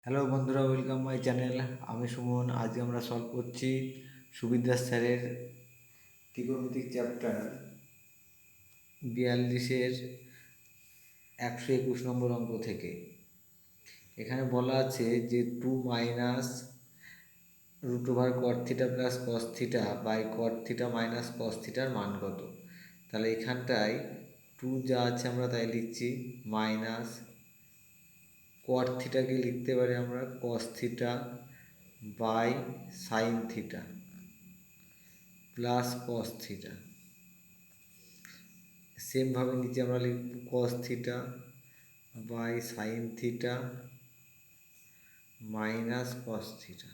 Hello বন্ধুরা, welcome my channel. আমি সুমন। আজকে আমরা সলভ করছি সুবিদ্যাস স্যারের ত্রিকোণমিতিক চ্যাপ্টার 42-এর 121 নম্বর অঙ্ক থেকে। এখানে বলা আছে যে 2 minus root over cot theta plus cos theta by cot theta minus cos থিটার মান কত। তাহলে এখানটায় 2 যা আছে আমরা তাই লিখছি, মাইনাস কট থিটাকে লিখতে পারি আমরা cos theta by sine theta plus cos theta. সেমভাবে নিচে আমরা লিখব cos theta by sine theta minus cos theta.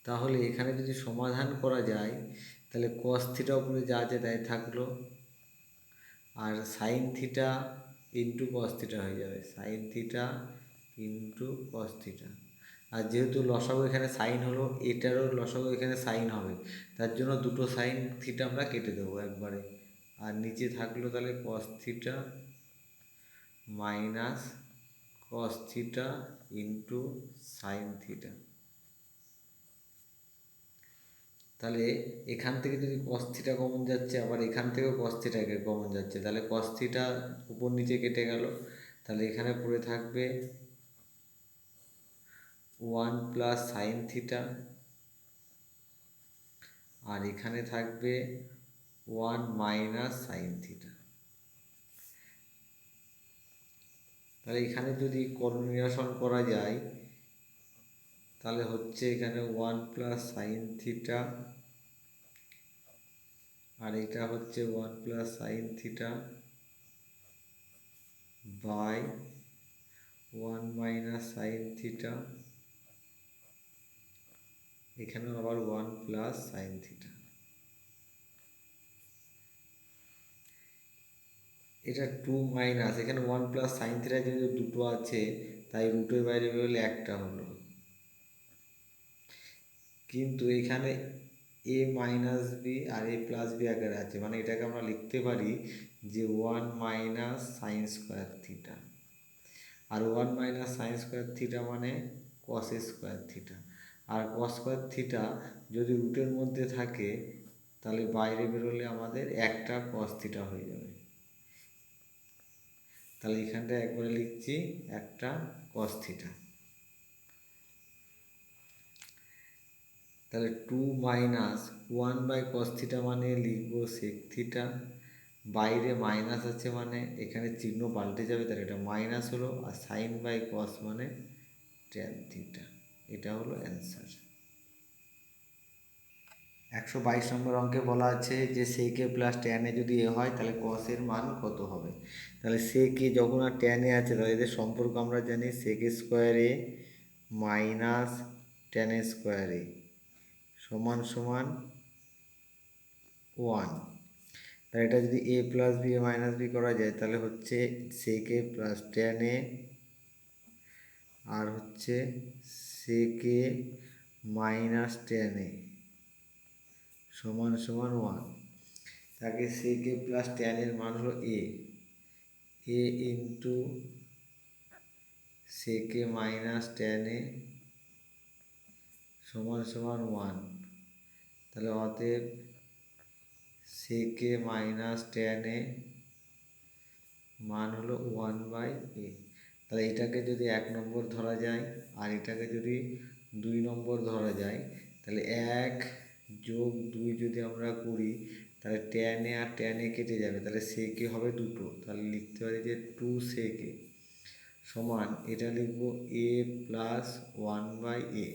তাহলে এখানে যদি সমাধান করা যায় তাহলে কস থিটা উপরে যা আছে তাই থাকলো, আর sine theta into cos theta হয়ে যাবে, sine theta into cos theta. আর যেহেতু লসাগু এখানে সাইন হলো, এটারও লসাগু এখানে সাইন হবে, তার জন্য দুটো সাইন থিটা আমরা কেটে দেবো একবারে। আর নিচে থাকলো তাহলে cos theta minus cos theta into sine theta. তাহলে এখান থেকে যদি কস থিটা কমন যাচ্ছে, আবার এখান থেকেও কস থিটাকে কমন যাচ্ছে, তাহলে কস থিটা উপর নিচে কেটে গেল। তাহলে এখানে পড়ে থাকবে 1 প্লাস সাইন থিটা, আর এখানে থাকবে 1 মাইনাস সাইন থিটা। তাহলে এখানে যদি নিরসন করা যায় তাহলে হচ্ছে এখানে 1 প্লাস সাইন থিটা, আর এটা হচ্ছে 1 plus sine theta by 1 minus sine theta, এখানেও আবার 1 প্লাস সাইন থিটা। এটা 2 মাইনাস এখানে 1 প্লাস সাইন থিটা যেহেতু দুটো আছে তাই রুটের বাইরে বেরোলে একটা হলো, কিন্তু এখানে এ মাইনাস বি আর এ প্লাস বি আকারে আছে, মানে এটাকে আমরা লিখতে পারি যে 1 মাইনাস সাইন স্কোয়ার থিটা, আর 1 মাইনাস সাইন স্কোয়ার থিটা মানে কস স্কোয়ার থিটা। আর কস স্কোয়ার থিটা যদি রুটের মধ্যে থাকে তাহলে বাইরে বেরোলে আমাদের একটা কস থিটা হয়ে যাবে। তাহলে এখানটা একবারে লিখছি একটা কস থিটা। তাহলে 2 মাইনাস 1 বাই কস থিটা মানে লিখবো সেক থিটা, বাইরে মাইনাস আছে মানে এখানে চিহ্ন পাল্টে যাবে, তাহলে এটা মাইনাস হলো, আর সাইন বাই কস মানে ট্যান থিটা। এটা হলো অ্যান্সার। 122 নম্বর অঙ্কে বলা আছে যে সেক এ প্লাস ট্যান এ যদি এ হয় তাহলে কস এর মান কত হবে। তাহলে সেক এ যখন আর ট্যান এ আছে তাহলে এদের সম্পর্ক আমরা জানি, সেক square A minus tan square A সমান সমান 1। তাহলে এটা যদি এ plus B A minus B করা যায় তাহলে হচ্ছে সেক এ প্লাস ট্যান এ, আর হচ্ছে সেক এ মাইনাস ট্যান এ সমান সমান 1। তাকে সেক এ প্লাস ট্যান এর মান হলো A into sec A minus tan A সমান সমান 1। তাহলে অতএব সেক এ মাইনাস ট্যান এ মান হলো 1 বাই এ। তাহলে এটাকে যদি 1 নম্বর ধরা যায় আর এটাকে যদি 2 নম্বর ধরা যায় তাহলে 1 যোগ 2 যদি আমরা করি তাহলে tan A R tan A কেটে যাবে, তাহলে সেক এ হবে দুটো, তাহলে লিখতে পারি যে 2 সেক এ সমান এটা লিখবো এ প্লাস 1 বাই এ।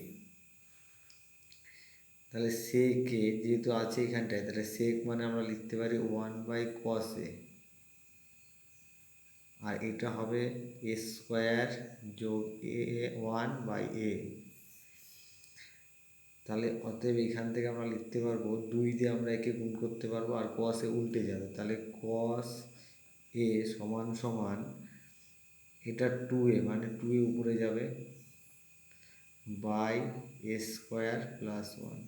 তাহলে সেক এ যেহেতু আছে এখানটায় তাহলে সেক মানে আমরা লিখতে পারি 1 বাই কস এ, আর এটা হবে এ স্কোয়ার যোগ এ 1 বাই এ। তাহলে অতএব এখান থেকে আমরা লিখতে পারবো 2 দিয়ে আমরা একে গুণ করতে পারবো, আর কস এ উল্টে যাবে, তাহলে কস এ সমান সমান এটা 2 এ মানে 2 এ উপরে যাবে বাই এ স্কোয়ার প্লাস 1।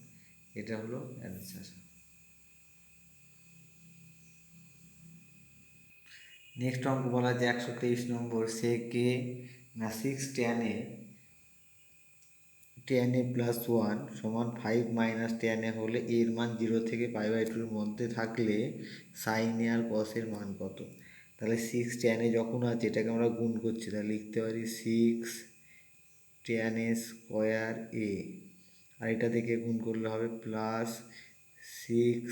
এটা হলো অ্যান্সার। নেক্সট অঙ্ক বলা যে 123 নম্বর, সেকে না 6 tan a সমান 5 - tan a হলে এর মান 0 থেকে π/2 মধ্যে থাকলে সাইন এ আর কস এর মান কত? তাহলে 6 tan a যখন আছে এটাকে আমরা গুণ করছি, তাহলে লিখতে পারি 6 tan a²a, আর এটা থেকে গুণ করলে হবে +6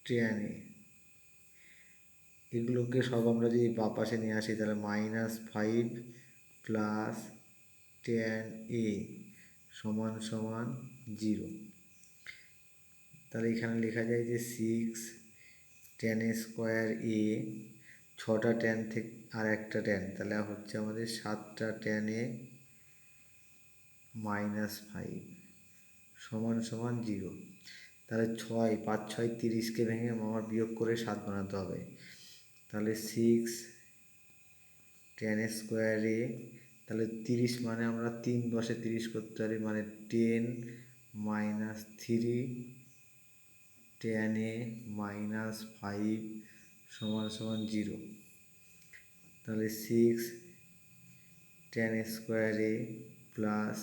tan a। এগুলোকে সব আমরা যদি বাঁ পাশে নিয়ে আসি তাহলে -5 + tan a সমান সমান 0। তাহলে এখানে লেখা যায় যে 6 tan a²a, 6টা ট্যান থেকে আর একটা ট্যান, তাহলে হচ্ছে আমাদের 7টা tan a -5 সমান সমান 0। তাহলে 5 6 30কে ভেঙে আমার বিয়োগ করে 7 বানাতে হবে। তাহলে 6 tan a²a, তাহলে 30 মানে আমরা 3 10 30 করতে পারি, মানে 10 - 3 tan a -5 সমান সমান 0। তাহলে 6 tan a² plus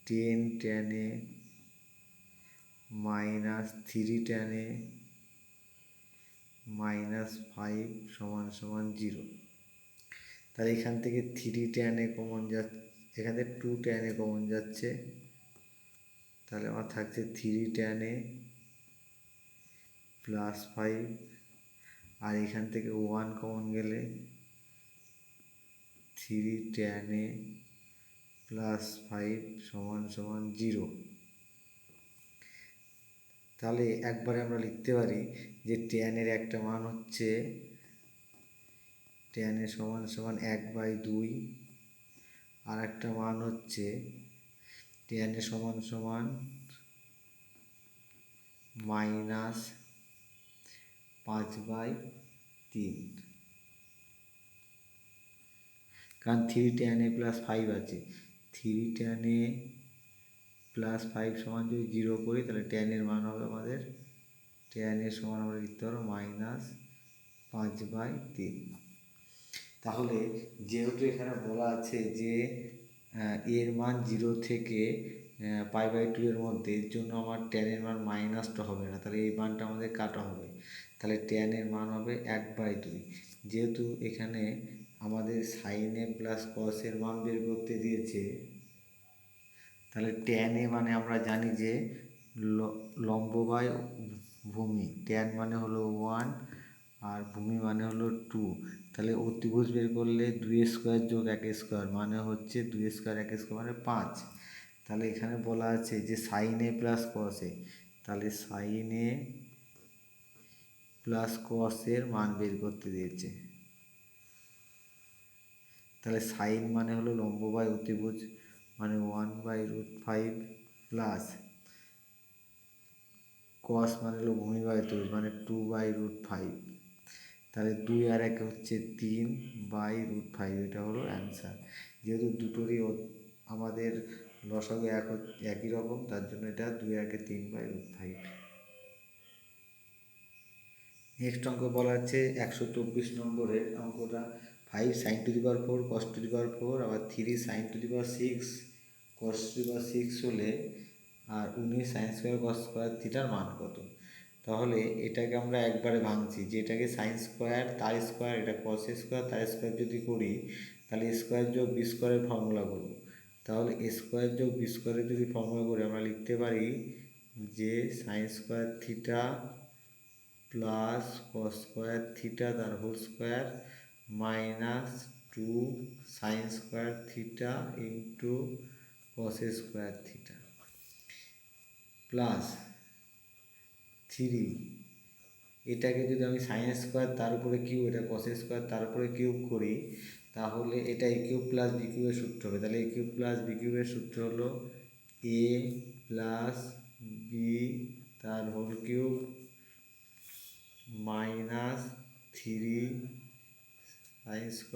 10 tan a -3 tan a -5 সমান সমান 0। তাহলে এখান থেকে 3 tan a কমন যাচ্ছে, এখান থেকে 2 tan a কমন যাচ্ছে, তাহলে আমার থাকছে 3 tan a +5, আর এখান থেকে 1 কমন গেলে 3 tan a +5 সমান সমান 0। তাহলে একবারে আমরা লিখতে পারি যে tan এর একটা মান হচ্ছে tan a সমান সমান 1/2, আর একটা মান হচ্ছে tan a সমান সমান -5/3, কারণ 3 tan a +5 আছে। 3 tan a +5 সমান যদি 0 করি তাহলে tan এর মান হবে আমাদের, tan এর সমান আমরা লিখতে পারবো -5/3। তাহলে যেহেতু এখানে বলা আছে যে এর মান 0 থেকে π/2 এর মধ্যে, এর জন্য আমার tan এর মান মাইনাসটা হবে না, তাহলে এই মানটা আমাদের কাটা হবে। তাহলে tan এর মান হবে 1/2। যেহেতু এখানে আমাদের সাইন এ প্লাস কস এর মান বের করতে দিয়েছে, তাহলে tan a মানে আমরা জানি যে লম্ব বাই ভূমি, tan মানে হলো 1 আর ভূমি মানে হলো 2। তাহলে অতিভুজ বের করলে 2² + 1² মানে হচ্ছে 2² 1² মানে 5। তাহলে এখানে বলা আছে যে sign A plus cos A, তাহলে সাইন এ প্লাস কস এর মান বের করতে দিয়েছে। তাহলে সাইন মানে হলো লম্ব বাই অতিভুজ মানে 1/√5 প্লাস কস মানে হলো ভূমি বাই অতিভুজ মানে 2/√5। তাহলে 2 আর 1 হচ্ছে 3/√5, এটা হলো অ্যান্সার। যেহেতু দুটোরই আমাদের লসাগু একই রকম, তার জন্য এটা 2 আর 1 3/√5। নেক্সট অঙ্ক বলা হচ্ছে 124 নম্বরের অঙ্কটা, 5 sin⁴ cos⁴ আবার 3 sin⁶ cos⁶ হলে আর 19 sin² cos²θ মান কত? তাহলে এটাকে আমরা একবারে ভাঙছি, যে এটাকে sin² তার স্কোয়ার, এটা cos² তার স্কোয়ার যদি করি তাহলে স্কোয়ার যোগ বি স্কোয়ারের ফর্মুলা করব। তাহলে স্কোয়ার যোগ বি স্কোয়ারের যদি ফর্মুলা করি আমরা লিখতে পারি যে sin² প্লাস cos² তার whole square -2 sin² into cos² plus 3, এটাকে যদি আমি sin² তার উপরে কিউব, এটা cos² তার উপরে কিউব করি তাহলে এটা a কিউব প্লাস বি কিউবের সূত্র হবে। তাহলে a কিউব প্লাস বি কিউবের সূত্র হলো a প্লাস বি তার whole cube -3 sin²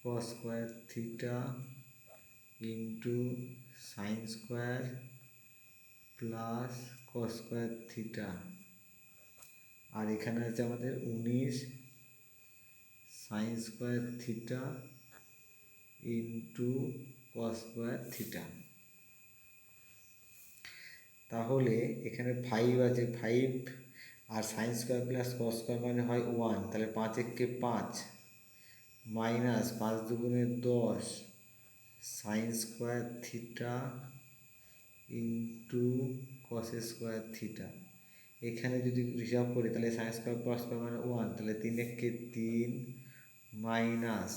cos² into sin² plus cos² আর এখানে আছে আমাদের 19 sine square theta into cos square theta. তাহলে এখানে 5 আছে, 5 আর sine square plus cos square মানে হয় 1, তাহলে 5 একে 5 মাইনাস 5 দুগুণে 10 sign square theta into cos square theta. এখানে যদি হিসাব করি তাহলে সাইন স্কোয়ার কস স্কোয়ার মানে 1, তাহলে 3 একে 3 মাইনাস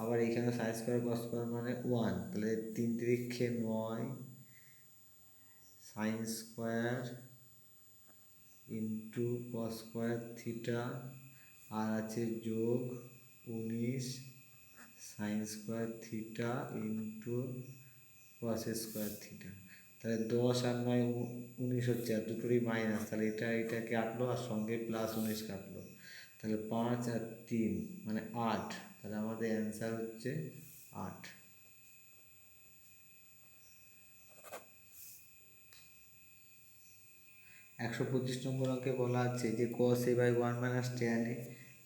আবার এখানে সাইন স্কোয়ার কস স্কোয়ার মানে 1, তাহলে 3 তিরিক্ষে 9 sine square into cos square theta আর আছে যোগ 19 sine square theta into cos square theta. তাহলে 10 আর 9 19 হচ্ছে, আর দুটোরই মাইনাস, তাহলে এটা কাটলো আর সঙ্গে প্লাস 19 কাটলো, তাহলে 5 আর 3 মানে 8, তাহলে আমাদের অ্যান্সার হচ্ছে 8। 125 নম্বর অঙ্কে বলা আছে যে cos a by 1 minus tan a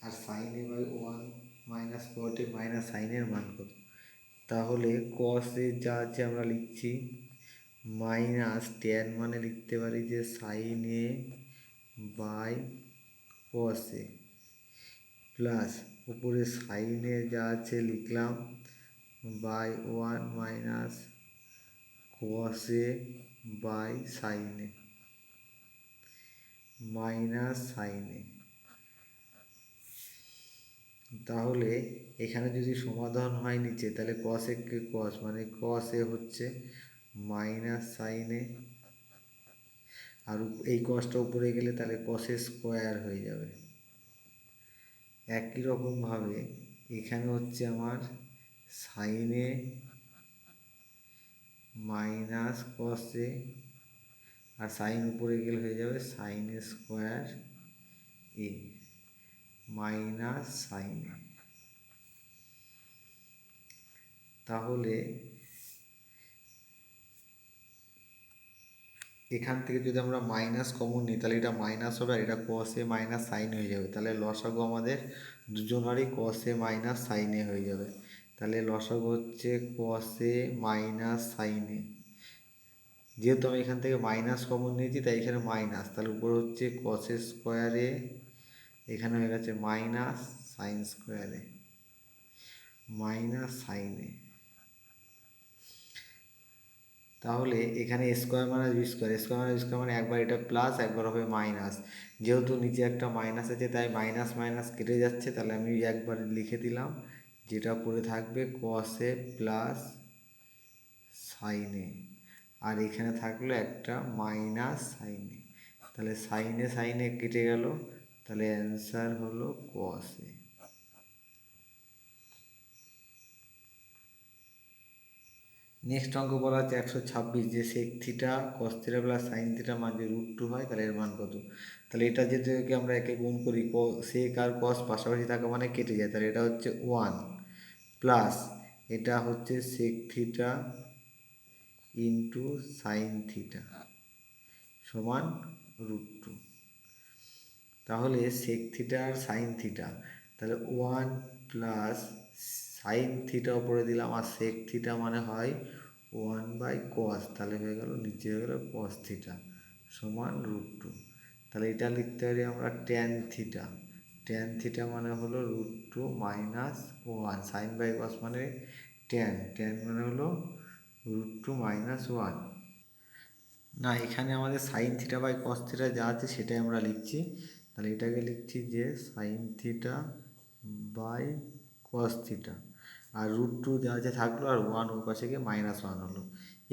আর sin a by 1 minus cot a minus sin এর মান কত। তাহলে cos a যা আছে আমরা লিখছি মাইনাস tan মানে লিখতে পারি যে sin a by cos a plus উপরে sin a যা আছে লিখলাম by 1 minus cos a by sin a minus sine এ। তাহলে এখানে যদি সমাধান হয় নিচে তাহলে কস এ কে কস মানে কস এ হচ্ছে মাইনাস সাইন এ, আর এই কসটা উপরে গেলে তাহলে কস এ স্কোয়ার হয়ে যাবে। একই রকমভাবে এখানে হচ্ছে আমার সাইন এ মাইনাস কস এ, আর সাইন উপরে গেলে হয়ে যাবে সাইন এ স্কোয়ার এ মাইনাস সাইন এ। তাহলে এখান থেকে যদি আমরা মাইনাস কমন নিই তাহলে এটা মাইনাস হবে আর এটা কস এ মাইনাস সাইন হয়ে যাবে, তাহলে লসাগু আমাদের দুজনারই কস এ মাইনাস সাইন এ হয়ে যাবে। তাহলে লসাগু হচ্ছে কস এ মাইনাস সাইন এ, যেহেতু আমি এখান থেকে মাইনাস কমন নিয়েছি তাই এখানে মাইনাস, তাহলে উপরে হচ্ছে কস এ স্কোয়ার এ, এখানে হয়ে গেছে মাইনাস সাইন স্কোয়ার এ মাইনাস সাইন এ। তাহলে এখানে square minus b square, square minus b square মানে একবার এটা প্লাস একবার হবে মাইনাস, যেহেতু নিচে একটা মাইনাস আছে তাই মাইনাস মাইনাস কেটে যাচ্ছে, তাহলে আমি একবার লিখে দিলাম যেটা পড়ে থাকবে কস এ প্লাস সাইন এ, আর এখানে থাকলো একটা মাইনাস সাইন এ, তাহলে সাইন এ কেটে গেল, তাহলে অ্যান্সার হলো কস এ। নেক্সট অঙ্ক বলা হচ্ছে 126 যে sec theta cos theta plus sine থিটার মান যে √2 হয় তাহলে এর মান কত। তাহলে এটা যেটাকে আমরা একে গুণ করি সেক আর কস পাশাপাশি থাকা মানে কেটে যায়, তাহলে এটা হচ্ছে 1 প্লাস এটা হচ্ছে sec theta into sine theta সমান √2। তাহলে সেক থিটা আর সাইন থিটা, তাহলে 1 প্লাস সাইন থিটা উপরে দিলাম আর সেক থিটা মানে হয় 1 বাই কস, তাহলে হয়ে গেল নিচে হয়ে গেল কস থিটা সমান √2। তাহলে এটা লিখতে পারি আমরা ট্যান থিটা, ট্যান থিটা মানে হলো √2 মাইনাস 1, সাইন বাই কস মানে ট্যান, ট্যান মানে হলো √2 মাইনাস 1। না, এখানে আমাদের sine theta by cos theta যা আছে সেটাই আমরা লিখছি, তাহলে এটাকে লিখছি যে sine theta by cos theta, আর √2 যা আছে থাকলো আর 1 ওর পাশে গিয়ে -1 হলো।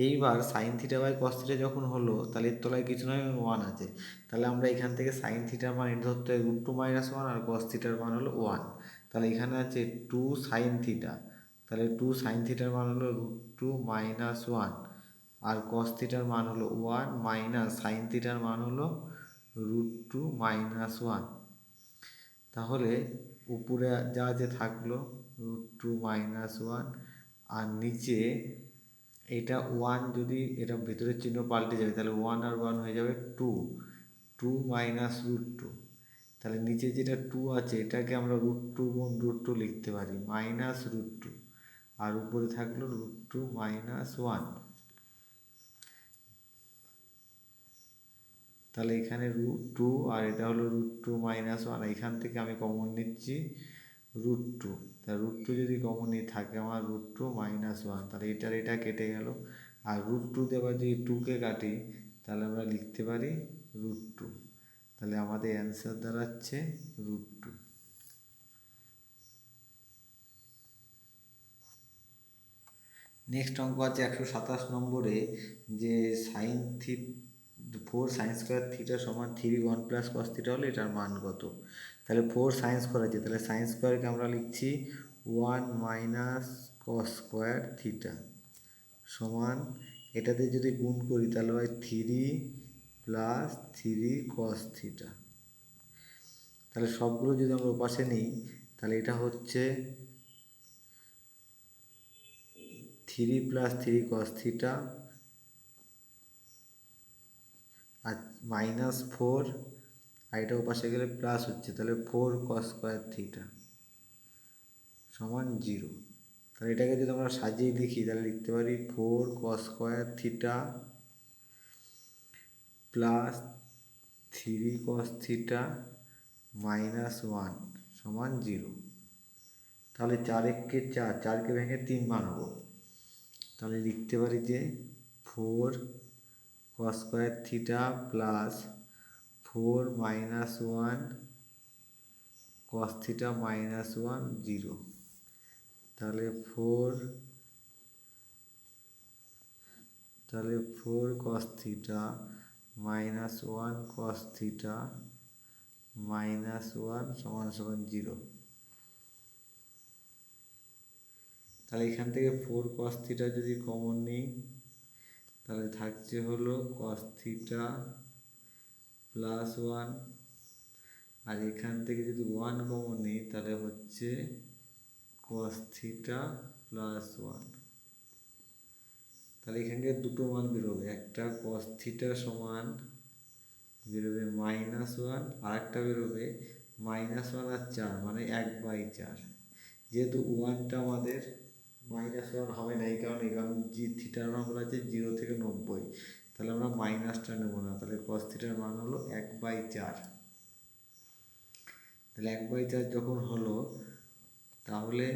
এইবার sine theta by cos theta যখন হলো তাহলে এর তলায় কিছু নয় 1 আছে, তাহলে আমরা এখান থেকে সাইন থিটার মান এটা ধরতে হয় √2 -1 আর কস থিটার মান হলো 1, তাহলে এখানে আছে 2 সাইন থিটা, তাহলে 2 সাইন থিটার মান হলো √2 -1 আর কস থিটার মান হলো 1 মাইনাস সাইন থিটার মান হলো √2 -1। তাহলে উপরে যা আছে থাকলো √2 -1 আর নিচে এটা 1 যদি এটা ভেতরের চিহ্ন পাল্টে যাবে তাহলে 1 আর 1 হয়ে যাবে 2, 2 মাইনাস √2, তাহলে নিচে যেটা 2 আছে এটাকে আমরা √2 গুণ √2 লিখতে পারি -√2, আর উপরে থাকলো √2 - 1। তাহলে এখানে √2 আর এটা হলো √2 - 1, এখান থেকে আমি কমন নিচ্ছি √2। তাহলে √2 যদি কমন নিয়ে থাকে আমার √2 - 1, তাহলে এটা কেটে গেল। আর √2 দিয়ে আবার যদি 2কে কাটি তাহলে আমরা লিখতে পারি √2। তাহলে আমাদের অ্যান্সার দাঁড়াচ্ছে √2। নেক্সট অঙ্ক আছে 127 নম্বরে, যে সাইন 4 সাইন স্কোয়ার থিটা সমান 3 1 প্লাস কস থিটা হলে এটার মান কত। তাহলে 4 সাইন স্কোয়ার আছে, তাহলে সাইন স্কোয়ারকে আমরা লিখছি 1 মাইনাস কস স্কোয়ার থিটা সমান, এটাতে যদি গুণ করি তাহলে হয় 3 প্লাস 3 কস থিটা। তাহলে সবগুলো যদি আমরা ওপাশে নিই তাহলে এটা হচ্ছে 3 প্লাস 3 কস থিটা আর -4, আর এটা ওপাশে গেলে প্লাস হচ্ছে, তাহলে 4 কস স্কোয়ার থিটা সমান 0। তাহলে এটাকে যদি আমরা সাজিয়ে লিখি তাহলে লিখতে পারি 4 কস square theta plus 3 cos theta -1 সমান 0। তাহলে 4 একে 4, 4কে ভেঙে 3 বানাবো, তাহলে লিখতে পারি যে 4 কস square theta plus 4 - 1 cos theta -1 0। তাহলে 4 কস থিটা -1 কস থিটা -1 সমান 0। তাহলে এখান থেকে 4 কস থিটা যদি কমন নিই তাহলে থাকছে হলো কস থিটা প্লাস 1, আর এখান থেকে যদি 1 কমন নিই তাহলে হচ্ছে কস থিটা প্লাস 1। তাহলে এখান থেকে দুটো মান বেরোবে, একটা কস থিটা সমান বেরোবে -1, আর একটা বেরোবে -1 আর 4 মানে 1/4। যেহেতু 1টা আমাদের -1 হবে না, এই কারণে থিটার মান বলা আছে 0 থেকে 90, তাহলে আমরা মাইনাসটা নেব না, তাহলে কস থিটার মান হলো 1/4। তাহলে 1/4 যখন হলো তাহলে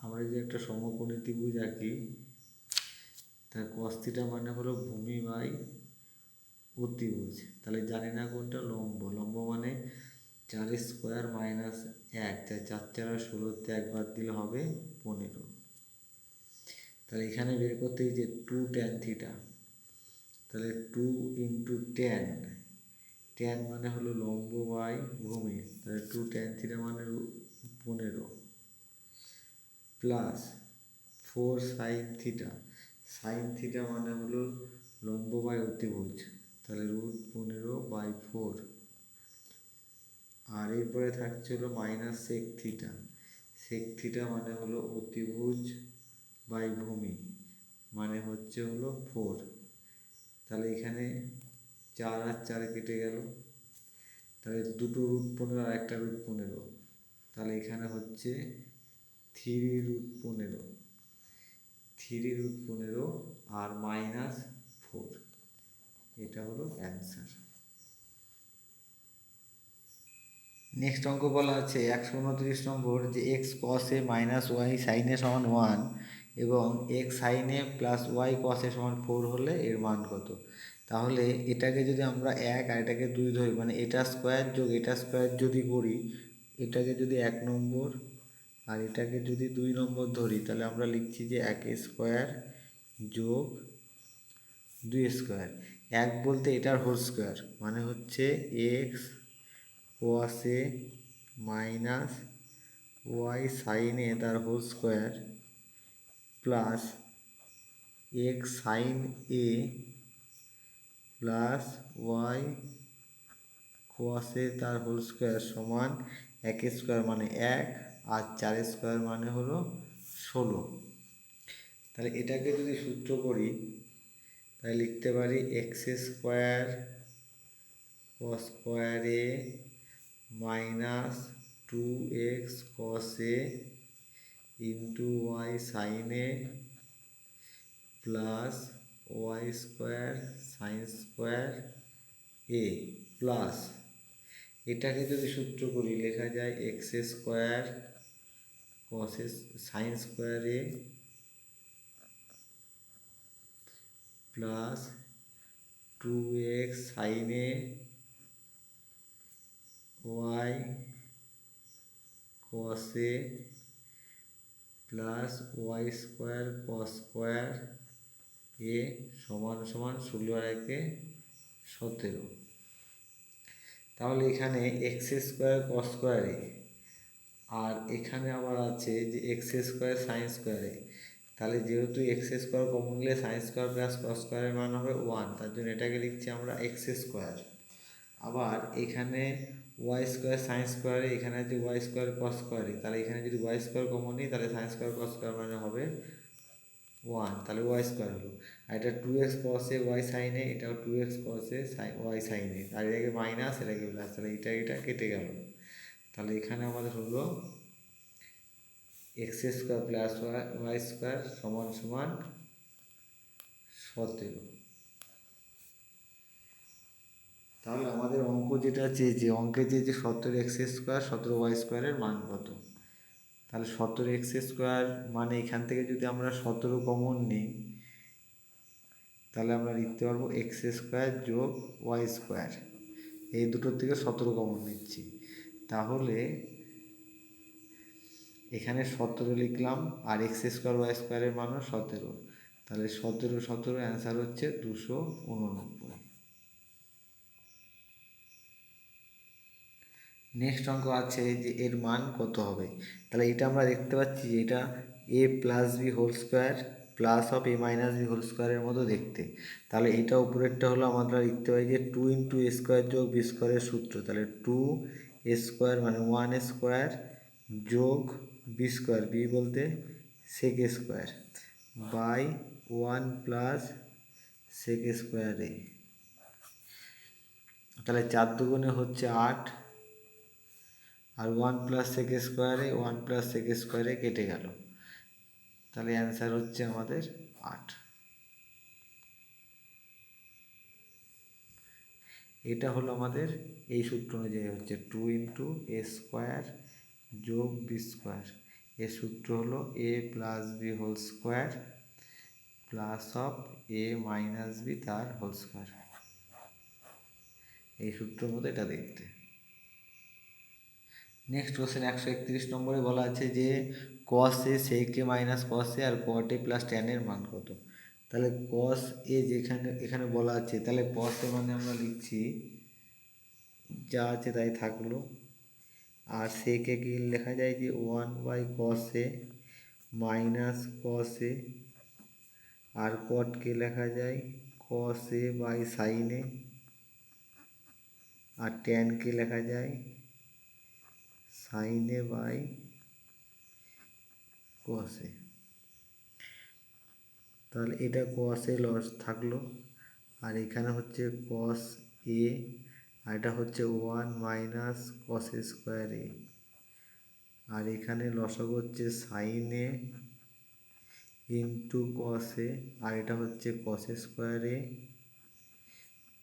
আমরা যদি একটা সমকোণী ত্রিভুজ আঁকি, তার কস থিটা মানে হলো ভূমি বাই অতিভুজ। তাহলে জানি না কোনটা লম্ব, লম্ব মানে 4 স্কোয়ার মাইনাস 1, 4 4 16তে 1 বাদ দিলে হবে 15। তাহলে এখানে বের করতে যে 2 tan থিটা, তাহলে 2 ইন্টু ট্যান মানে হলো লম্ব বাই ভূমি, তাহলে 2 tan থিটা মানে 15 plus 4 sine theta, sign theta মানে হলো লম্ব বাই অতিভুজ, তাহলে √15/4। আর এরপরে থাকছে হলো minus sec theta, sec theta মানে হলো অতিভুজ বাই ভূমি, মানে হচ্ছে হলো 4। তাহলে এখানে 4 আর 4 কেটে গেল, তাহলে দুটো √15 আর একটা √15, তাহলে এখানে হচ্ছে 3√15 আর -4, এটা হলো অ্যান্সার। নেক্সট অঙ্ক বলা আছে 129 নম্বর, যে এক্স কস এ মাইনাস ওয়াই সাইন এ সমান 1 এবং x sine A plus Y cos এ সমান 4 হলে এর মান কত। তাহলে এটাকে যদি আমরা 1 আর এটাকে 2 ধরি, মানে এটা স্কোয়ার যোগ এটা স্কোয়ার যদি করি, এটাকে যদি 1 নম্বর আর এটাকে যদি 2 নম্বর ধরি, তাহলে আমরা লিখছি যে 1 স্কোয়ার যোগ 2 স্কোয়ার। 1 বলতে এটার হোল স্কোয়ার মানে হচ্ছে X cos A minus Y sine A তার whole square plus X sine A plus Y cos A তার হোল স্কোয়ার সমান 1 স্কোয়ার মানে 1 আর 4 স্কোয়ার মানে হলো 16। তাহলে এটাকে যদি সূত্র করি তাহলে লিখতে পারি X square cos square A minus 2x cos a into Y sine A plus Y square sine square A plus এটাকে যদি সূত্র করি লেখা যায় X square cos sine square A plus 2x sine A Y cos A plus Y square cos square A সমান সমান 16 আর 17। তাহলে এখানে X square cos square A আর এখানে আবার আছে যে X square sine square A. তাহলে যেহেতু এক্স স্কোয়ার কমন নিলে সাইন স্কোয়ার প্লাস কস স্কোয়ারের মান হবে 1, তার জন্য এটাকে লিখছি আমরা এক্স স্কোয়ার। আবার এখানে ওয়াই স্কোয়ার সাইন স্কোয়ারে এখানে আছে ওয়াই স্কোয়ার কস স্কোয়ারে, তাহলে এখানে যদি ওয়াই স্কোয়ার কমন নিই তাহলে সাইন স্কোয়ার কস স্কোয়ার মানে হবে 1, তাহলে ওয়াই স্কোয়ার হলো। আর এটা 2x cos A Y sine এ, এটাও 2x cos A Y sine এ, আর এটাকে মাইনাস এটাকে প্লাস, তাহলে এটা কেটে গেল। তাহলে এখানে আমাদের হলো x square plus Y square সমান সমান 17। তাহলে আমাদের অঙ্ক যেটা চেয়েছে, অঙ্কে চেয়েছে 17 এক্স স্কোয়ার 17 ওয়াই স্কোয়ারের মান কত। তাহলে 17 এক্স স্কোয়ার মানে এখান থেকে যদি আমরা 17 কমন নিই তাহলে আমরা লিখতে পারবো এক্স স্কোয়ার যোগ ওয়াই স্কোয়ার, এই দুটোর থেকে 17 কমন নিচ্ছি। তাহলে এখানে 17 লিখলাম আর এক্স স্কোয়ার ওয়াই স্কোয়ারের মানও 17, তাহলে 17 অ্যান্সার হচ্ছে 289। নেক্সট অঙ্ক আছে যে এর মান কত হবে। তাহলে এটা আমরা দেখতে পাচ্ছি যে এটা A plus B whole square plus of A minus B whole স্কোয়ারের মতো দেখতে। তাহলে এটা উপরেরটা হলো আমরা লিখতে পারি যে 2 ইন্টু এ স্কোয়ার যোগ বি স্কোয়ারের সূত্র। তাহলে 2 এ স্কোয়ার মানে 1 স্কোয়ার যোগ বি স্কোয়ার, বি বলতে sec square by 1 plus sec square A. তাহলে 4 দুগুণে হচ্ছে 8 আর 1 প্লাস সেক স্কোয়ারে 1 প্লাস সেক স্কোয়ারে কেটে গেল, তাহলে অ্যান্সার হচ্ছে আমাদের 8। এটা হলো আমাদের এই সূত্র অনুযায়ী হচ্ছে 2 ইন্টু এ স্কোয়ার যোগ বি স্কোয়ার, এর সূত্র হলো A plus B whole square plus of A minus B তার হোল স্কোয়ার, এই সূত্রের মতো এটা দেখতে। নেক্সট কোশ্চেন 131 নম্বরে বলা আছে যে কস এ সেক A minus cos A R caught A plus tan এর মান কত। তাহলে কস এ যেখানে এখানে বলা আছে, তাহলে কস এ মানে আমরা লিখছি যা আছে তাই থাকলো, আর সেক এ কি লেখা যায় যে 1 by cos A minus cos এ, আর কটকে লেখা যায় কস এ বাই সাইন এ, আর ট্যানকে লেখা যায় sign A by cos A. তাহলে এটা কস এ লস থাকলো, আর এখানে হচ্ছে কস এ, আর এটা হচ্ছে 1 মাইনাস কস স্কোয়ার এ, আর এখানে লসাগু হচ্ছে সাইন এ ইন্টু কস এ, আর এটা হচ্ছে কস square A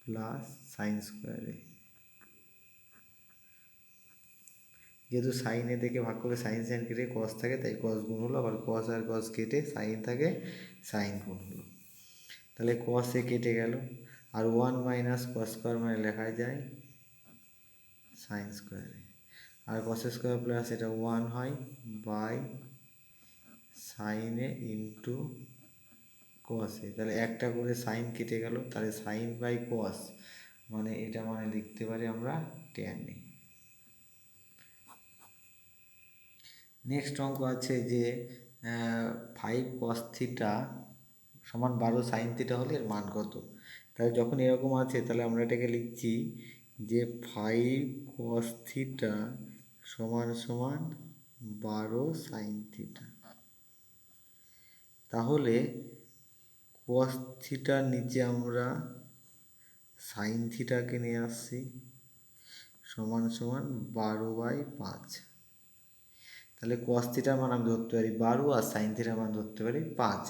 plus sine square এ। যেহেতু সাইন এ থেকে ভাগ করে সাইন সাইন কেটে কস থাকে তাই কস গুণ হলো, আবার কস আর কস কেটে সাইন থাকে সাইন গুণ হলো, তাহলে কস এ কেটে গেল, আর 1 মাইনাস কস স্কোয়ার মানে লেখা যায় সাইন স্কোয়ার এ, আর কস স্কোয়ার প্লাস এটা 1 হয় by sine A into cos A, তাহলে একটা করে সাইন কেটে গেল, তাহলে সাইন বাই কস মানে এটা মানে লিখতে পারি আমরা ট্যান এ। নেক্সট অঙ্ক আছে যে 5 কস থিটা সমান 12 সাইন থিটা হলে এর মান কত। তাহলে যখন এরকম আছে তাহলে আমরা এটাকে লিখছি যে 5 কস থিটা সমান সমান 12 সাইন থিটা। তাহলে কস থিটার নিচে আমরা সাইন থিটাকে নিয়ে আসছি সমান সমান 12/5। তাহলে কস থিটার মান আমি ধরতে পারি 12 আর সাইন থিটার মান ধরতে পারি 5।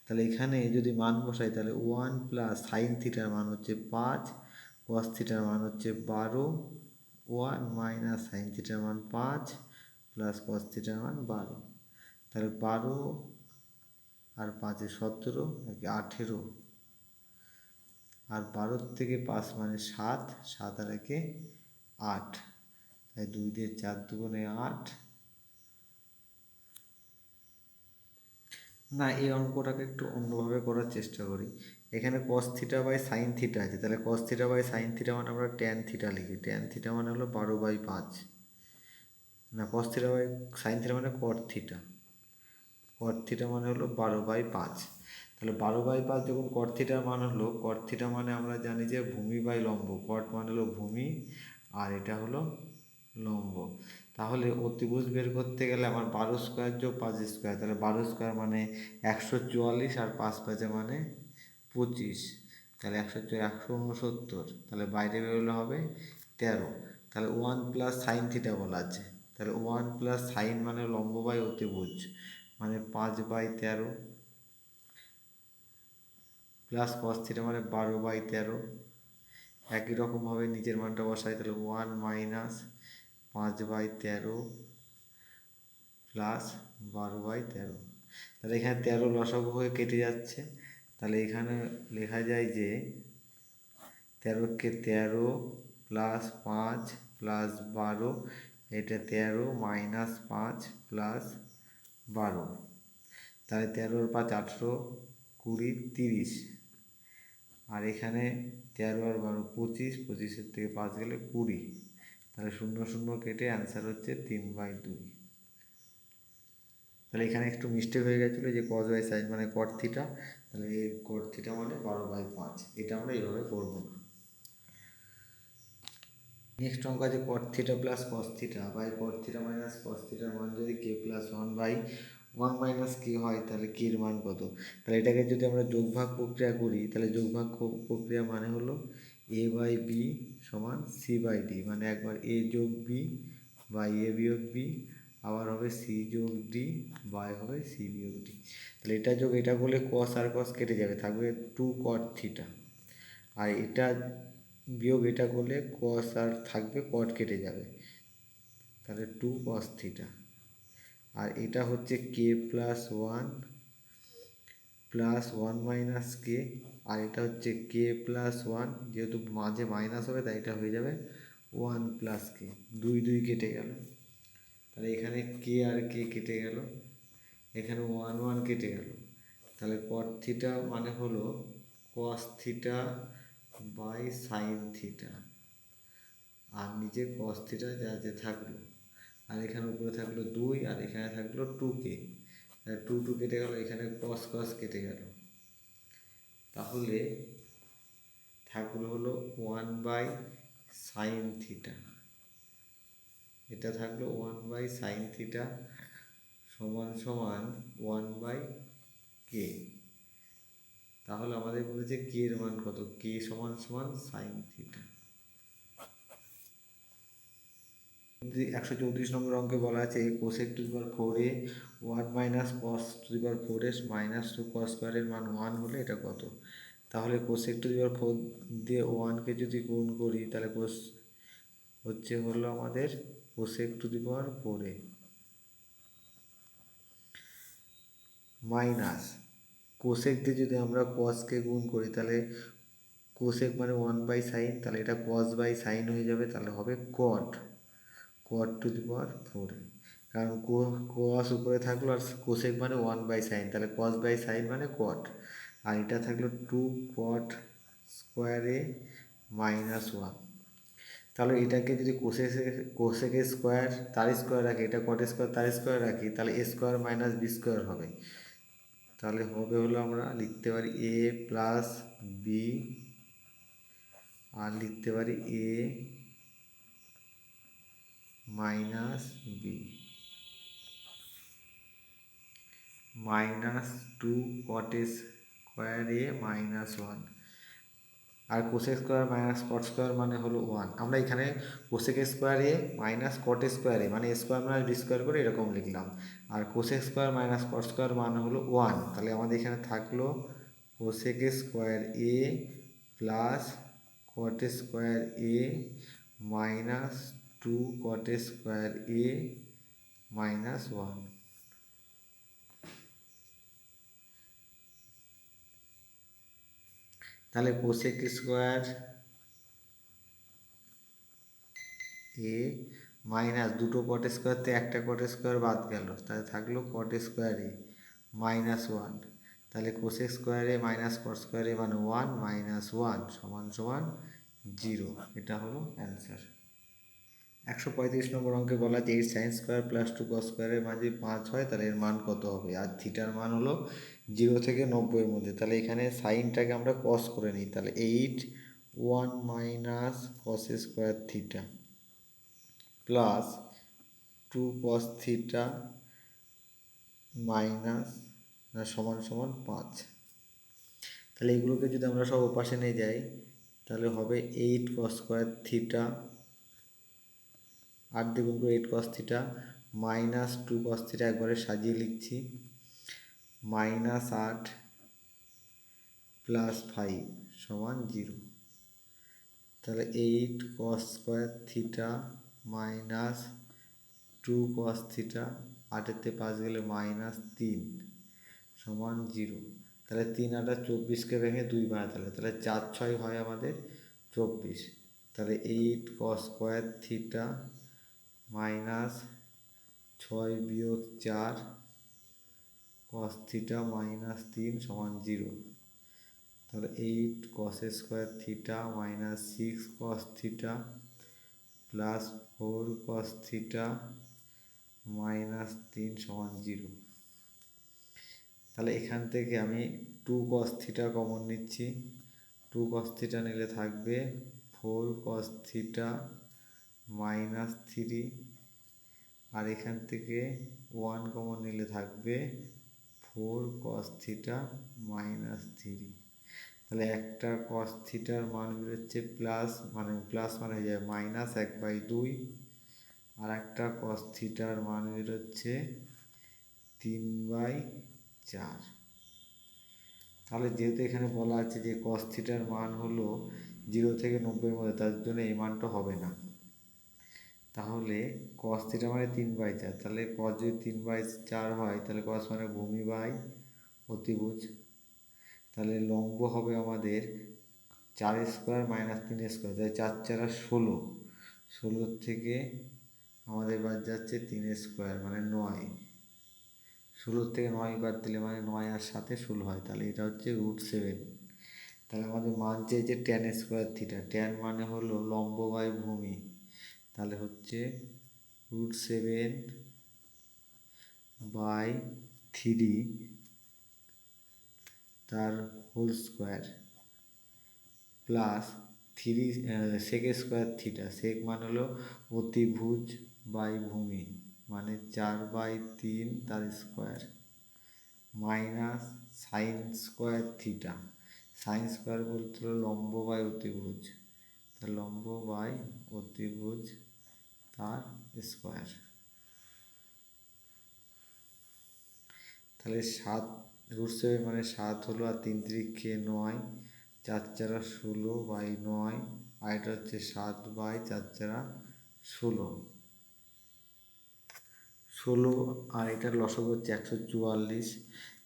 তাহলে এখানে যদি মান বসাই তাহলে 1 প্লাস সাইন থিটার মান হচ্ছে 5, কস থিটার মান হচ্ছে 12, 1 মাইনাস সাইন থিটার মান 5 প্লাস কস থিটার মান 12। তাহলে 12 আর 5 17, 18, আর 12 থেকে 5 মানে 7, 7 আর 8, তাই 2 দিয়ে 4 দুগুণে 8। না, এই অঙ্কটাকে একটু অন্যভাবে করার চেষ্টা করি। এখানে cos theta by sine theta আছে, তাহলে cos theta by sine theta মানে আমরা ট্যান থিটা লিখি। ট্যান থিটা মানে হলো 12/5। না, cos theta by sine theta মানে কট থিটা। কট থিটা মানে হলো 12/5। তাহলে 12/5 যখন কট থিটার মান হলো, কট থিটা মানে আমরা জানি যে ভূমি বাই লম্ব। কট মানে হলো ভূমি আর এটা হলো লম্ব। তাহলে অতিভুজ বের করতে গেলে আমার 12 স্কোয়ার যোগ 5 স্কোয়ার, তাহলে 12 স্কোয়ার মানে 144 আর 5 5 মানে 25, তাহলে 169, তাহলে বাইরে বেরোলে হবে 13। তাহলে 1 প্লাস সাইন থিটা বলা আছে, তাহলে 1 প্লাস সাইন মানে লম্ব বাই অতিভুজ মানে 5/13 প্লাস কস থিটা মানে 12/13। একই রকমভাবে নিচের মানটা বসাই, তাহলে 1 মাইনাস 5/13 প্লাস 12/13। তাহলে এখানে 13 লসাগু হয়ে কেটে যাচ্ছে, তাহলে এখানে লেখা যায় যে 13কে 13 প্লাস 5 প্লাস 12, এটা 13 মাইনাস 5 প্লাস 12, তাহলে 13 আর 5 18, 20, 30, আর এখানে 13 আর 12 25, 25 থেকে 5 গেলে 20, তাহলে 0 0 কেটে অ্যান্সার হচ্ছে 3/2। তাহলে এখানে একটু মিস্টেক হয়ে গেছিলো যে কস বাই সাইন মানে কট থিটা, তাহলে এই কট থিটা মানে 12/5, এটা আমরা এইভাবে করবো না। নেক্সট অঙ্ক আছে cot theta plus cos theta by cot theta minus cos থিটার মান যদি কে প্লাস 1/1 মাইনাস কে হয়, তাহলে কে এর মান কত? তাহলে এটাকে যদি আমরা যোগভাগ প্রক্রিয়া করি, তাহলে যোগভাগ প্রক্রিয়া মানে হলো a/b সমান c/d, মানে একবার a যোগ b বাই a বিয়োগ b, আবার হবে c যোগ d বাই হবে c বিয়োগ d। তাহলে এটা যোগ এটা করলে কস আর কস কেটে যাবে, থাকবে 2 কট থিটা, আর এটা বিয়োগ এটা করলে কস আর থাকবে কট কেটে যাবে, তাহলে 2 কস থিটা। আর এটা হচ্ছে কে প্লাস 1 প্লাস 1 মাইনাস কে, আর এটা হচ্ছে কে প্লাস 1, যেহেতু মাঝে মাইনাস হবে তাই এটা হয়ে যাবে 1 প্লাস কে, 2 2 কেটে গেল, তাহলে এখানে কে আর কে কেটে গেল, এখানে 1 1 কেটে গেল, তাহলে কট থিটা মানে হলো cos theta by sine theta, আর নিচে কস থিটা যা যে থাকলো, আর এখানে উপরে থাকলো 2 আর এখানে থাকলো 2কে, 2 2 কেটে গেল, এখানে কস কস কেটে গেল, তাহলে থাকলো হলো 1 বাই সাইন থিটা, এটা থাকলো 1 বাই সাইন থিটা সমান সমান 1 বাই কে। তাহলে আমাদের বলেছে কে এর মান কত, কে সমান সমান সাইন থিটা। 134 নম্বর অঙ্কে বলা আছে cosec two the power 4a 1 minus cos to the power 4s minus 2 কস স্কোয়ারের মান 1 হলে এটা কত? তাহলে কোসেক টু দি পাওয়ার 4 দিয়ে 1কে যদি গুণ করি, তাহলে কোস হলো আমাদের cosec two the power 4a minus cosec দিয়ে যদি আমরা কসকে গুণ করি, তাহলে কোসেক মানে 1 বাই সাইন, তাহলে এটা কস বাই সাইন হয়ে যাবে, তাহলে হবে কট, cot to the power 4a, কারণ কস উপরে থাকলো আর কোসেক মানে 1 বাই সাইন, তাহলে কস বাই সাইন মানে কট, আর এটা থাকলো 2 কট স্কোয়ার এ মাইনাস 1। তাহলে এটাকে যদি কোসেকের স্কোয়ার তার স্কোয়ার রাখি, এটা কট স্কোয়ার তার স্কোয়ার রাখি, তাহলে এ স্কোয়ার মাইনাস বি স্কোয়ার হবে, তাহলে হবে হলো আমরা লিখতে পারি এ প্লাস বি, আর লিখতে পারি A minus B minus 2 cot square A minus 1। আর cosec square minus cot square মানে হলো 1। আমরা এখানে কোসেক স্কোয়ারে মাইনাস কট স্কোয়ারে মানে স্কোয়ার মাইনাস বি স্কোয়ার করে এরকম লিখলাম, আর cosec square minus cot square মানে হলো 1। তাহলে আমাদের এখানে থাকলো cosec square A plus cot square A minus 2 cot square A minus 1। তাহলে কোসেক স্কোয়ার এ মাইনাস দুটো কট স্কোয়ারতে একটা কট স্কোয়ার বাদ গেল, তাহলে থাকলো কট স্কোয়ার এ মাইনাস 1। তাহলে কোসেক স্কোয়ার এ মাইনাস কট স্কোয়ার এ মানে 1 মাইনাস 1 সমান সমান 0। এটা হলো অ্যান্সার। 135 নম্বর অঙ্কে বলা যে 8 সাইন স্কোয়ার প্লাস 2 কস স্কোয়ারের মাঝে 5 হয়, তাহলে এর মান কত হবে? আর থিটার মান হলো 0 থেকে 90-এর মধ্যে। তাহলে এখানে সাইনটাকে আমরা কস করে নিই, তাহলে 8 1 minus cos square theta plus 2 cos theta minus সমান সমান 5। তাহলে এগুলোকে যদি আমরা সব ওপাশে নিয়ে যাই তাহলে হবে 8 কস স্কোয়ার থিটা 8 দ্বিগুণ করে 8 cos theta minus 2 cos theta একবারে সাজিয়ে লিখছি মাইনাস 8 প্লাস 5 সমান 0। তাহলে 8 cos square theta minus 2 cos theta 8-এতে 5 গেলে মাইনাস 3 সমান 0। তাহলে 3 আর 24কে ভেঙে 2 বানাতে হবে, তাহলে 4 6 হয় আমাদের 24। তাহলে 8 কস স্কোয়ার থিটা মাইনাস 6 বিয়োগ 4 কস থিটা মাইনাস 3 সমান 0। তাহলে 8 কস স্কোয়ার থিটা মাইনাস 6 কস theta plus 4 cos theta minus 3 সমান 0। তাহলে এখান থেকে আমি 2 কস থিটা কমন নিচ্ছি, 2 কস থিটা নিলে থাকবে 4 কস থিটা মাইনাস 3, আর এখান থেকে 1 কমন নিলে থাকবে 4 কস থিটা মাইনাস 3। তাহলে একটা কস থিটার মান বেরোচ্ছে প্লাস মানে হয়ে যায় মাইনাস 1/2, আর একটা কস থিটার মান বেরোচ্ছে 3/4। তাহলে যেহেতু এখানে বলা আছে যে কস থিটার মান হলো 0 থেকে 90-এর মধ্যে, তার জন্য এই মানটা হবে না। তাহলে কস থিটা মানে 3/4, তাহলে কস যদি 3/4 হয় তাহলে কস মানে ভূমি বাই অতিভুজ। তাহলে লম্ব হবে আমাদের 4 স্কোয়ার মাইনাস 3 স্কোয়ার, তাহলে 4 4 16, 16 থেকে আমাদের বাদ যাচ্ছে 3 স্কোয়ার মানে 9, 16 থেকে 9 বাদ দিলে মানে 9 আর 7-এ 16 হয়, তাহলে এটা হচ্ছে √7। তাহলে আমাদের মান চেয়েছে ট্যান স্কোয়ার থিটা, ট্যান মানে হলো লম্ব বাই ভূমি, তাহলে হচ্ছে √7/3 তার whole square plus 3 sec square theta, sec মানে হলো অতিভুজ বাই ভূমি মানে 4/3 তার square minus sine square theta, sine square বলতে হলো লম্ব বাই অতিভুজ, তা লম্ব বাই অতিভুজ তার স্কোয়ার। তাহলে 7 মানে 7 হলো, আর 3 3 9, 4 4 16/9, আর এটা হচ্ছে 7/4 4 16, আর এটার লসগু হচ্ছে 144।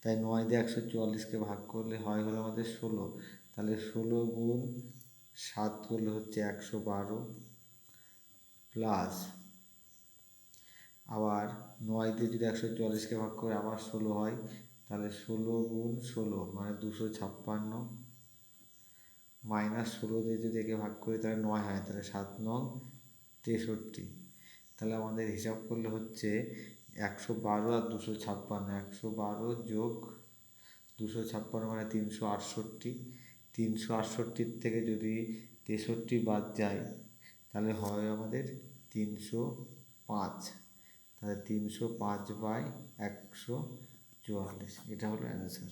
তাই 9 দিয়ে 144কে ভাগ করলে হয় হলো আমাদের 16, তাহলে 16 গুণ 7 করলে হচ্ছে 112 প্লাস আবার 9 দিয়ে যদি 144কে ভাগ করে আবার 16 হয়, তাহলে 16 গুণ 16 মানে 256 মাইনাস 16 দিয়ে যদি একে ভাগ করি তাহলে 9 হয়, তাহলে 7 9 63। তাহলে আমাদের হিসাব করলে হচ্ছে 112 আর 256, 112 যোগ 256 মানে 368, 368 থেকে যদি 63 বাদ যায় তাহলে হয় আমাদের 305, তাহলে 305/144, এটা হলো অ্যান্সার।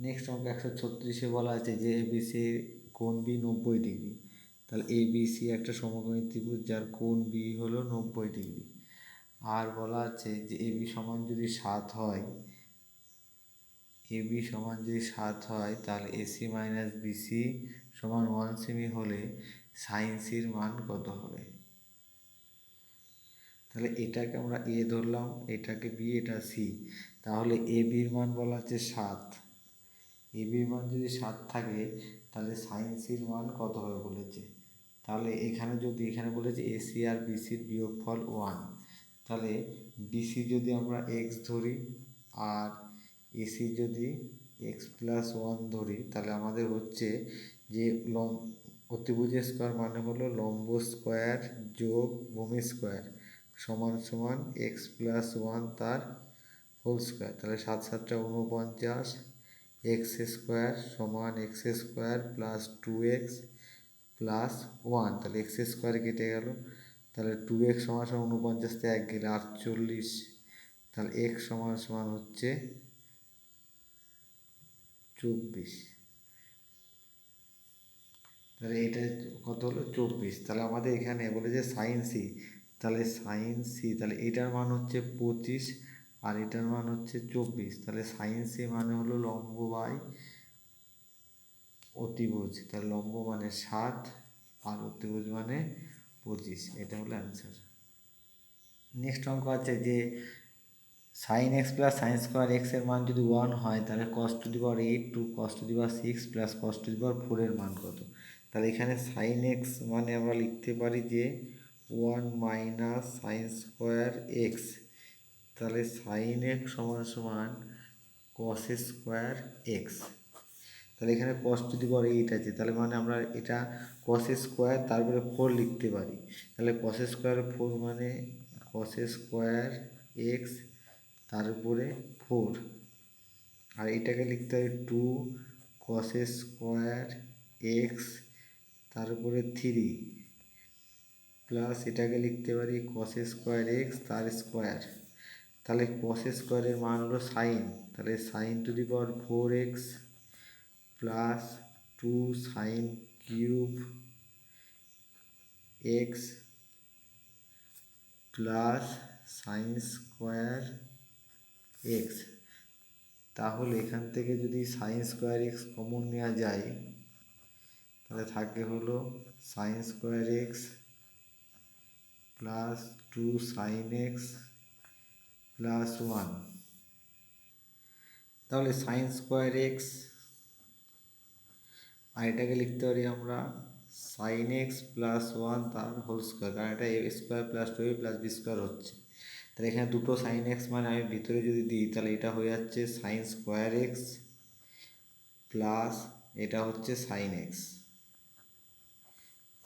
নেক্সট অঙ্ক 136-এ বলা আছে যে এবিসি কোণ বি 90 ডিগ্রি। তাহলে এবিসি একটা সমকোণী ত্রিভুজ যার কোণ বি হলো 90 ডিগ্রি। আর বলা আছে যে এবি সমান যদি 7 হয়, এবি সমান যদি 7 হয় তাহলে এসি মাইনাস বিসি সমান 1 সেমি হলে সাইন সির মান কত হবে? তাহলে এটাকে আমরা এ ধরলাম, এটাকে বি, এটা সি। তাহলে এ বির মান বলা আছে 7। এ বির মান যদি 7 থাকে তাহলে সাইন সির মান কত হবে বলেছে। তাহলে এখানে বলেছে এসি আর বিসির বিয়োগফল 1। তাহলে বিসি যদি আমরা এক্স ধরি আর এসি যদি x+1 ধরি, তাহলে আমাদের হচ্ছে যে অতিভুজের স্কোয়ার মানে হলো লম্ব স্কোয়ার যোগ ভূমি স্কোয়ার সমান সমান x+1 তার হোল স্কোয়ার। তাহলে 7 7 49, এক্স স্কোয়ার সমান x square plus 2x plus 1। তাহলে এক্স স্কোয়ার কেটে গেল, তাহলে 2x সমান সমান 49 তে 1 গেলে 48। তাহলে x সমান সমান হচ্ছে 24। তাহলে এটা কত হলো? 24। তাহলে আমাদের এখানে বলেছে সাইন সি, তাহলে সাইন সি, তাহলে এটার মান হচ্ছে 25 আর এটার মান হচ্ছে 24। তাহলে সাইন সি মানে হলো লম্ব বাই অতিভুজ। তাহলে লম্ব মানে 7 আর অতিভুজ মানে 25। এটা হলো অ্যান্সার। নেক্সট অঙ্ক আছে যে sine x plus sine square X এর মান যদি 1 হয় তাহলে cos to the power 8 to cos to the power 6 plus cos to the power 4 এর মান কত? তাহলে এখানে সাইন এক্স মানে আমরা লিখতে পারি যে 1 মাইনাস সাইন স্কোয়ার এক্স। তাহলে সাইন এক্স সমান সমান কস স্কোয়ার এক্স। তাহলে এখানে কস টু দি পাওয়ার 8 আছে, তাহলে মানে আমরা এটা কস স্কোয়ার তারপরে 4 লিখতে পারি। তাহলে কস স্কোয়ার 4 মানে কস স্কোয়ার এক্স তার উপরে 4। আর এটাকে লিখতে হবে 2 কস স্কোয়ার এক্স তার উপরে 3 প্লাস এটাকে লিখতে পারি কস স্কোয়ার এক্স তার স্কোয়ার। তাহলে কস স্কোয়ারের মান হলো সাইন, তাহলে sine to the power 4x plus 2 sine cube x plus sine square x. তাহলে এখান থেকে যদি সাইন স্কোয়ার এক্স কমন নেওয়া যায় তাহলে থাকে হলো sine square x plus 2 sine x plus 1। তাহলে সাইন স্কোয়ার এক্স আর এটাকে লিখতে পারি আমরা সাইন এক্স প্লাস 1 তার হোল স্কোয়ার, কারণ এটা A square plus 2a plus B square হচ্ছে। তাহলে এখানে দুটো সাইন এক্স মানে আমি ভিতরে যদি দিই তাহলে এটা হয়ে যাচ্ছে সাইন স্কোয়ার এক্স প্লাস এটা হচ্ছে সাইন এক্স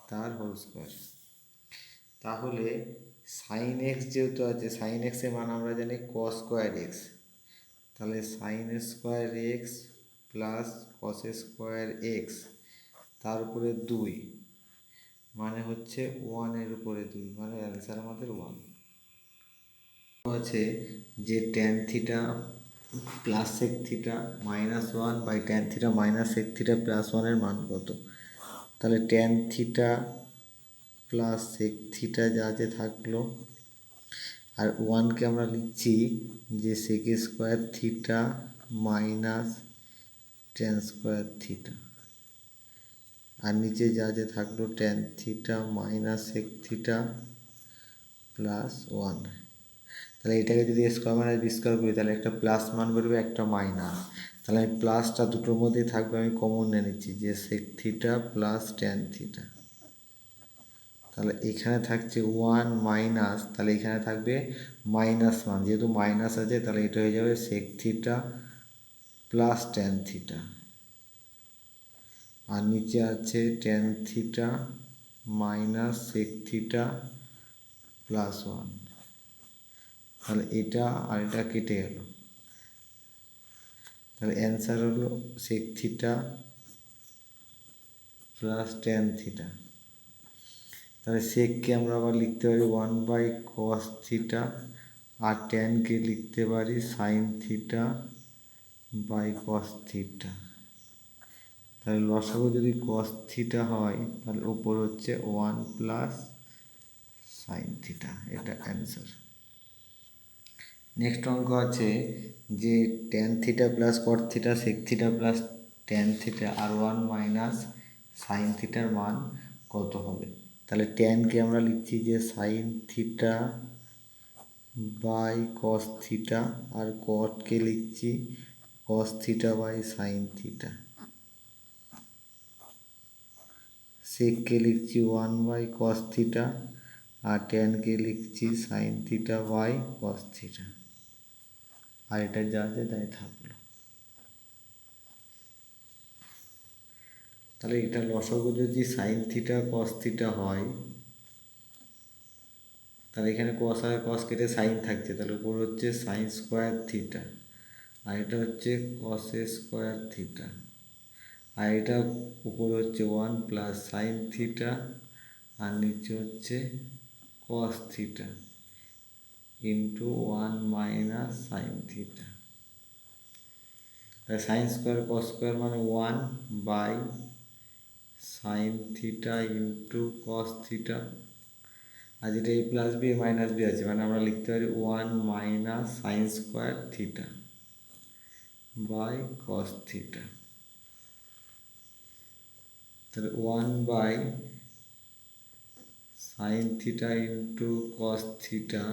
তার হোল স্কোয়ার। তাহলে সাইন এক্স যেহেতু আছে, সাইন এক্সের মান আমরা জানি কস স্কোয়ার এক্স। তাহলে sine square x plus cos square x তার উপরে 2 মানে হচ্ছে 1-এর উপরে 2, মানে অ্যান্সার আমাদের 1 আছে যে tan theta plus sec theta minus 1 by tan theta minus sec theta plus 1-এর মান কত? তাহলে tan theta plus sec theta যা যে থাকলো, আর 1কে আমরা লিখছি যে sec square theta minus tan square theta, আর নিচে যা যে থাকলো tan theta minus sec theta plus 1। তাহলে এটাকে যদি স্কোয়ার মাইনাস বি স্কোয়ার করি তাহলে একটা প্লাস মান বেরোবে, একটা মাইনাস। তাহলে আমি প্লাসটা দুটোর মধ্যেই থাকবে, আমি কমন নিয়ে নিচ্ছি যে sec theta plus tan theta. তাহলে এখানে থাকছে 1 মাইনাস, তাহলে এখানে থাকবে মাইনাস 1, যেহেতু মাইনাস আছে তাহলে এটা হয়ে যাবে sec theta plus tan theta, আর নিচে আছে tan theta minus sec theta plus 1। তাহলে এটা আর এটা কেটে গেল, তাহলে অ্যান্সার হলো sec theta plus tan theta. তাহলে সেককে আমরা আবার লিখতে পারি 1 বাই কস থিটা আর ট্যানকে লিখতে পারি sine theta by cos theta. তাহলে লসাগু যদি কস থিটা হয় তাহলে ওপর হচ্ছে 1 প্লাস সাইন থিটা, এটা অ্যান্সার। নেক্সট অঙ্ক আছে যে tan theta plus cot theta sec theta plus tan theta আর 1 মাইনাস সাইন থিটার মান কত হবে। তাহলে ট্যানকে আমরা লিখছি যে sine theta by cos theta, আর কটকে লিখছি cos theta by sine theta, সেককে লিখছি 1 বাই কস থিটা, আর ট্যানকে লিখছি sine theta by cos theta. আর এটা যা আছে তাই থাকলো। তাহলে এটা লসাগু যদি সাইন থিটা কস থিটা হয়, তাহলে এখানে কস আর কস কেটে সাইন থাকছে, তাহলে উপর হচ্ছে সাইন স্কোয়ার থিটা, আর এটা হচ্ছে কস স্কোয়ার থিটা, আর এটা উপর হচ্ছে 1 প্লাস সাইন থিটা, আর নিচে হচ্ছে cos theta into 1 minus sine theta. তাহলে সাইন স্কোয়ার কস স্কোয়ার মানে 1 by sine theta into cos theta, আর যেটা a plus b minus b আছে মানে আমরা লিখতে পারি 1 minus sine square theta by cos theta. তাহলে 1 by sine theta into cos theta,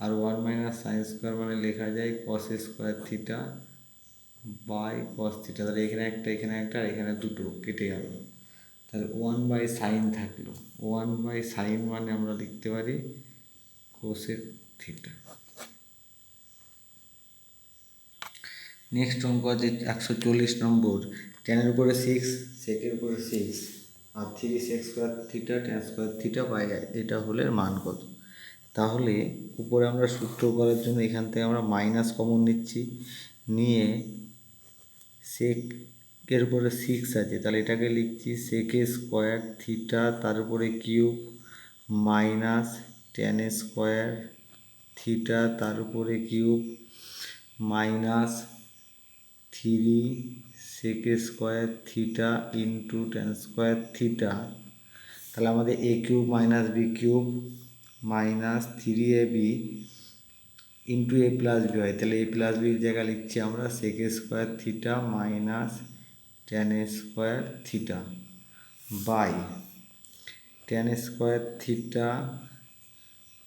আর 1 মাইনাস সাইন স্কোয়ার মানে লেখা যায় cos square theta by cos theta. তাহলে এখানে একটা এখানে একটা আর এখানে দুটো কেটে গেল, তাহলে 1 বাই সাইন থাকলো। 1 বাই সাইন মানে আমরা লিখতে পারি কোসেক থিটা। নেক্সট অঙ্ক আছে 140 নম্বর, টেনের উপরে 6 সেকের উপরে 6 আর 3 sec square theta tan square theta by এটা হলে মান কত। তাহলে উপরে আমরা সূত্র করার জন্য এখান থেকে আমরা মাইনাস কমন নিচ্ছি, নিয়ে সেকের উপরে 6 আছে তাহলে এটাকে লিখছি সেকে স্কোয়ার থিটা তার উপরে cube minus tan square theta তার উপরে cube minus 3 sec square theta into tan square theta. তাহলে আমাদের a cube minus b cube minus 3ab into a plus b হয়, তাহলে এ প্লাস বির জায়গা লিখছি আমরা sec square theta minus tan square theta by tan square theta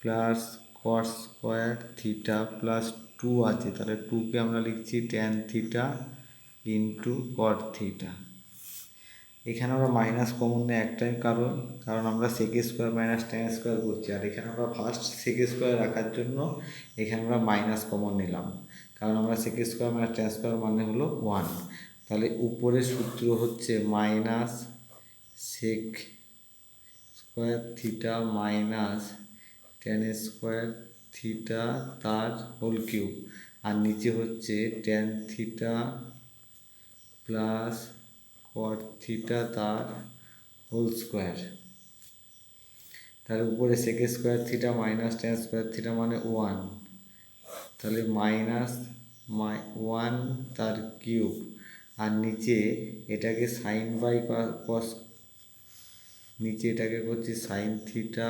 plus cos square theta plus 2 আছে, তাহলে 2কে আমরা লিখছি tan theta into cot theta. এখানে আমরা মাইনাস কমন নেই একটাই কারণ, আমরা sec square minus tan square করছি, আর এখানে আমরা ফার্স্ট সেক স্কোয়ার রাখার জন্য এখানে আমরা মাইনাস কমন নিলাম, কারণ আমরা sec square minus tan square মানে হলো 1। তাহলে উপরে সূত্র হচ্ছে minus sec square theta minus tan square theta তার হোল কিউব, আর নিচে হচ্ছে tan theta plus cot theta তার হোল স্কোয়ার। তার উপরে sec square theta minus tan square theta মানে 1, তাহলে মাইনাস 1 তার কিউব, আর নিচে এটাকে সাইন বাই কস, নিচে এটাকে করছি sine theta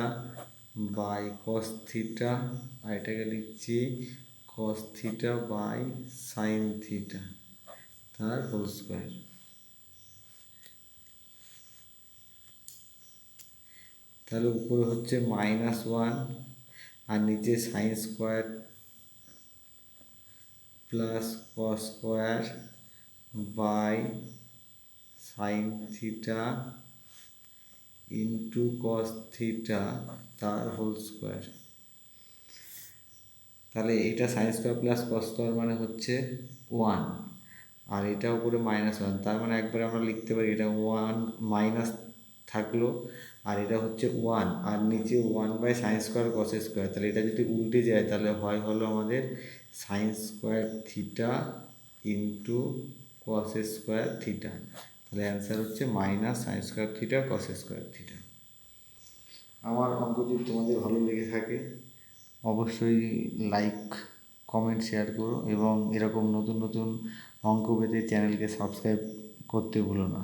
by cos theta, আর এটাকে লিখছি cos theta by sine theta তার হোল স্কোয়ার। তাহলে উপরে হচ্ছে -1 আর নিচে sine square plus cos square by sine theta into cos theta তার হোল স্কোয়ার। তাহলে এটা sine square plus cos square মানে হচ্ছে 1, আর এটা উপরে -1, তার মানে একবারে আমরা লিখতে পারি এটা 1 মাইনাস থাকলো, আর এটা হচ্ছে 1, আর নিচে 1 by sine square cos square. তাহলে এটা যদি উল্টে যায় তাহলে হলো আমাদের sine square theta into cos square theta. তাহলে অ্যান্সার হচ্ছে minus sine square theta cos square theta. আমার অঙ্ক যদি তোমাদের ভালো লেগে থাকে অবশ্যই লাইক কমেন্ট শেয়ার করো এবং এরকম নতুন নতুন অঙ্ক পেতে চ্যানেলকে সাবস্ক্রাইব করতে ভুলো না।